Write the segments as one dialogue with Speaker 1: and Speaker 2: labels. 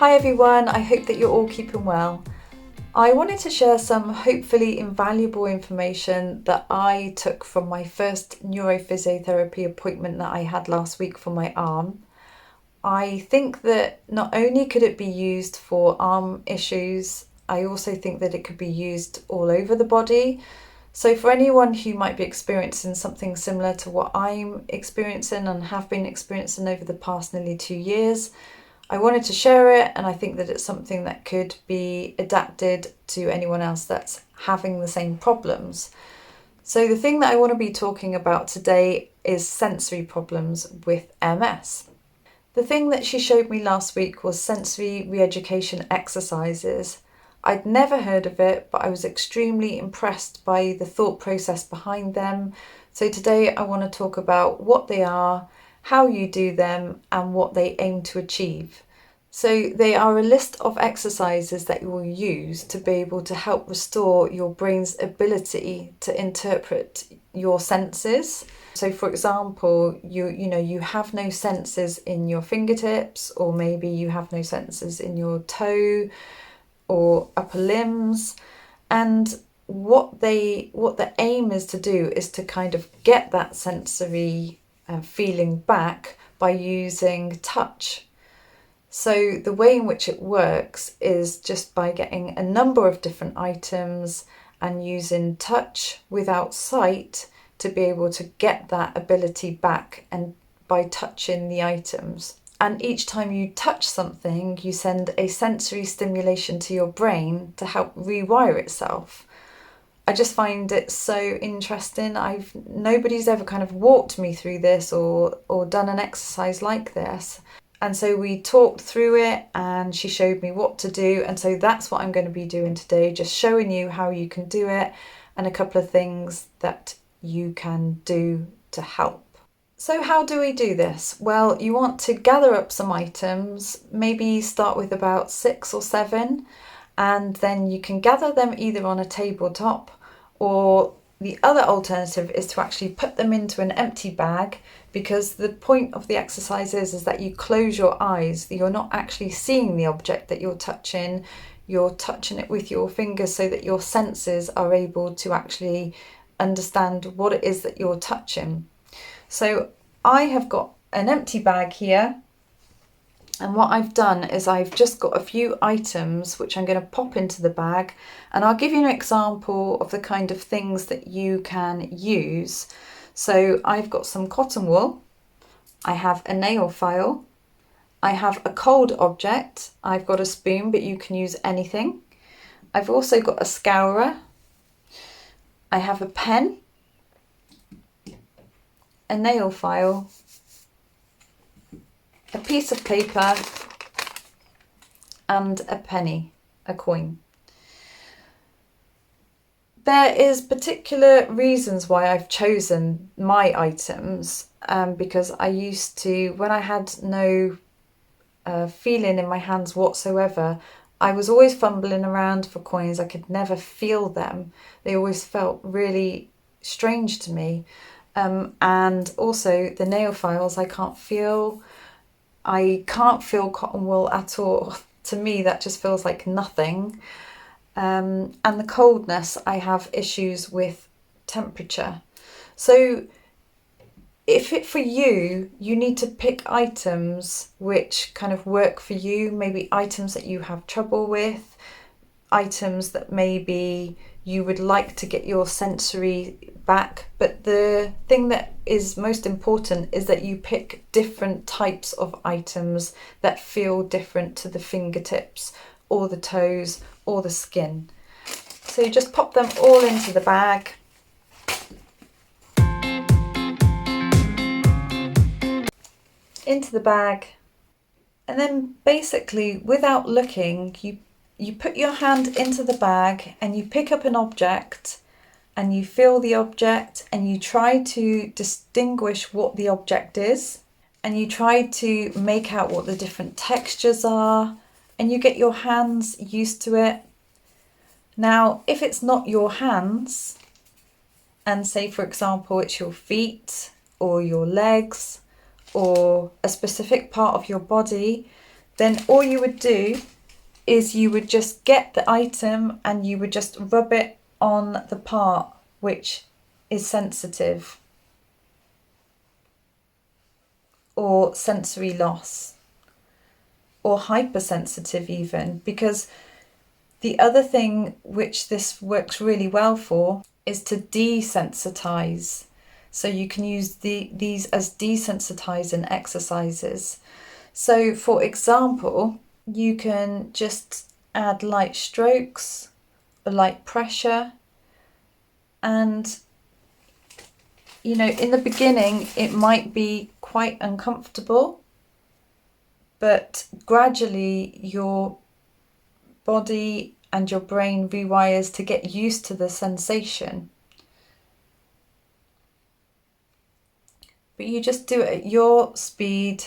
Speaker 1: Hi everyone, I hope that you're all keeping well. I wanted to share some hopefully invaluable information that I took from my first neurophysiotherapy appointment that I had last week for my arm. I think that not only could it be used for arm issues, I also think that it could be used all over the body. So for anyone who might be experiencing something similar to what I'm experiencing and have been experiencing over the past nearly 2 years, I wanted to share it, and I think that it's something that could be adapted to anyone else that's having the same problems. So the thing that I want to be talking about today is sensory problems with MS. The thing that she showed me last week was sensory re-education exercises. I'd never heard of it, but I was extremely impressed by the thought process behind them. So today I want to talk about what they are, how you do them, and what they aim to achieve. So they are a list of exercises that you will use to be able to help restore your brain's ability to interpret your senses. So for example, you have no senses in your fingertips, or maybe you have no senses in your toe or upper limbs, and what the aim is to do is to kind of get that sensory feeling back by using touch. So the way in which it works is just by getting a number of different items and using touch without sight to be able to get that ability back, and by touching the items. And each time you touch something, you send a sensory stimulation to your brain to help rewire itself. I just find it so interesting. Nobody's ever kind of walked me through this or done an exercise like this. And so we talked through it and she showed me what to do. And so that's what I'm going to be doing today, just showing you how you can do it and a couple of things that you can do to help. So how do we do this? Well, you want to gather up some items, maybe start with about 6 or 7, and then you can gather them either on a tabletop, or the other alternative is to actually put them into an empty bag, because the point of the exercise is that you close your eyes. You're not actually seeing the object that you're touching it with your fingers so that your senses are able to actually understand what it is that you're touching. So I have got an empty bag here, and what I've done is I've just got a few items which I'm going to pop into the bag, and I'll give you an example of the kind of things that you can use. So I've got some cotton wool, I have a nail file, I have a cold object, I've got a spoon, but you can use anything. I've also got a scourer, I have a pen, a nail file, a piece of paper, and a penny, a coin. There is particular reasons why I've chosen my items, because I used to, when I had no feeling in my hands whatsoever, I was always fumbling around for coins. I could never feel them. They always felt really strange to me. And also the nail files, I can't feel cotton wool at all. To me, that just feels like nothing. And the coldness, I have issues with temperature. So for you need to pick items which kind of work for you, maybe items that you have trouble with, items that maybe you would like to get your sensory back. But the thing that is most important is that you pick different types of items that feel different to the fingertips or the toes or the skin. So you just pop them all into the bag. Into the bag, and then basically without looking, you put your hand into the bag and you pick up an object and you feel the object and you try to distinguish what the object is, and you try to make out what the different textures are, and you get your hands used to it. Now, if it's not your hands, and say for example it's your feet or your legs or a specific part of your body, then all you would do is you would just get the item and you would just rub it on the part which is sensitive or sensory loss or hypersensitive even, because the other thing which this works really well for is to desensitize. So you can use these as desensitizing exercises. So for example, you can just add light strokes, a light pressure, and in the beginning it might be quite uncomfortable, but gradually your body and your brain rewires to get used to the sensation. But you just do it at your speed.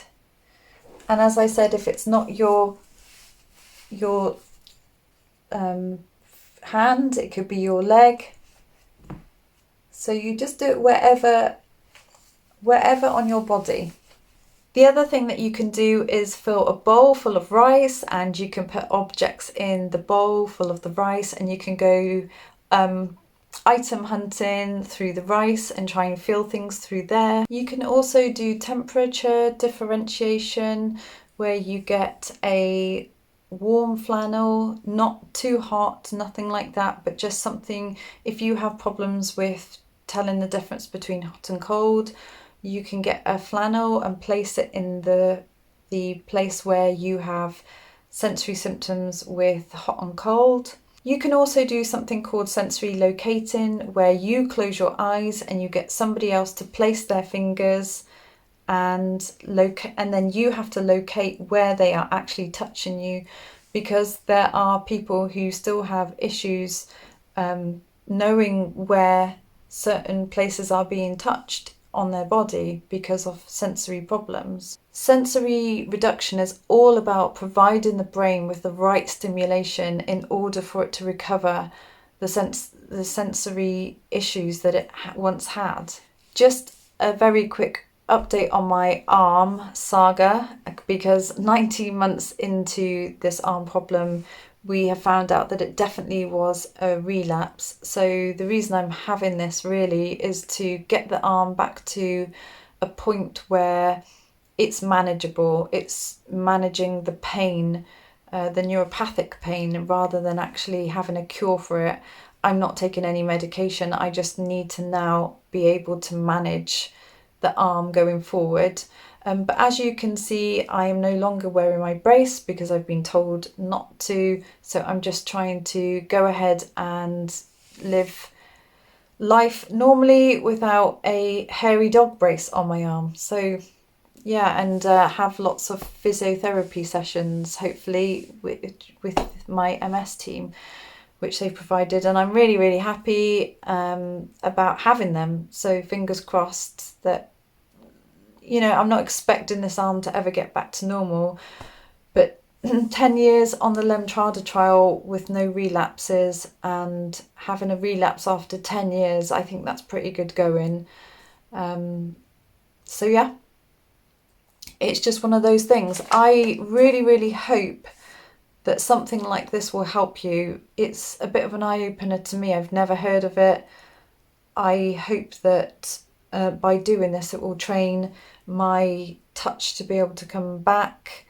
Speaker 1: And as I said, if it's not your hand, it could be your leg. So you just do it wherever on your body. The other thing that you can do is fill a bowl full of rice, and you can put objects in the bowl full of the rice, and you can go item hunting through the rice and try and feel things through there. You can also do temperature differentiation, where you get a warm flannel, not too hot, nothing like that, but just something, if you have problems with telling the difference between hot and cold, you can get a flannel and place it in the place where you have sensory symptoms with hot and cold. You can also do something called sensory locating, where you close your eyes and you get somebody else to place their fingers and then you have to locate where they are actually touching you, because there are people who still have issues knowing where certain places are being touched on their body because of sensory problems. Sensory reduction is all about providing the brain with the right stimulation in order for it to recover the sensory issues that it once had. Just a very quick update on my arm saga, because 19 months into this arm problem, we have found out that it definitely was a relapse. So the reason I'm having this really is to get the arm back to a point where it's manageable. It's managing the pain, the neuropathic pain, rather than actually having a cure for it. I'm not taking any medication. I just need to now be able to manage the arm going forward. But as you can see, I am no longer wearing my brace because I've been told not to. So I'm just trying to go ahead and live life normally without a hairy dog brace on my arm. So yeah, and have lots of physiotherapy sessions, hopefully, with my MS team, which they've provided. And I'm really, really happy about having them. So fingers crossed that, I'm not expecting this arm to ever get back to normal, but 10 years on the Lemtrada trial with no relapses, and having a relapse after 10 years, I think that's pretty good going. So yeah, it's just one of those things. I really, really hope that something like this will help you. It's a bit of an eye-opener to me. I've never heard of it. I hope that by doing this, it will train my touch to be able to come back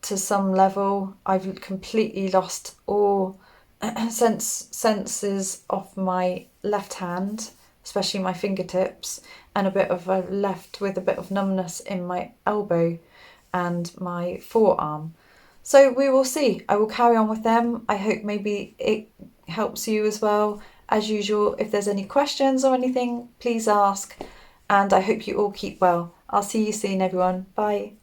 Speaker 1: to some level. I've completely lost all senses of my left hand, especially my fingertips, and left with a bit of numbness in my elbow and my forearm. So we will see. I will carry on with them. I hope maybe it helps you as well. As usual, if there's any questions or anything, please ask. And I hope you all keep well. I'll see you soon, everyone. Bye.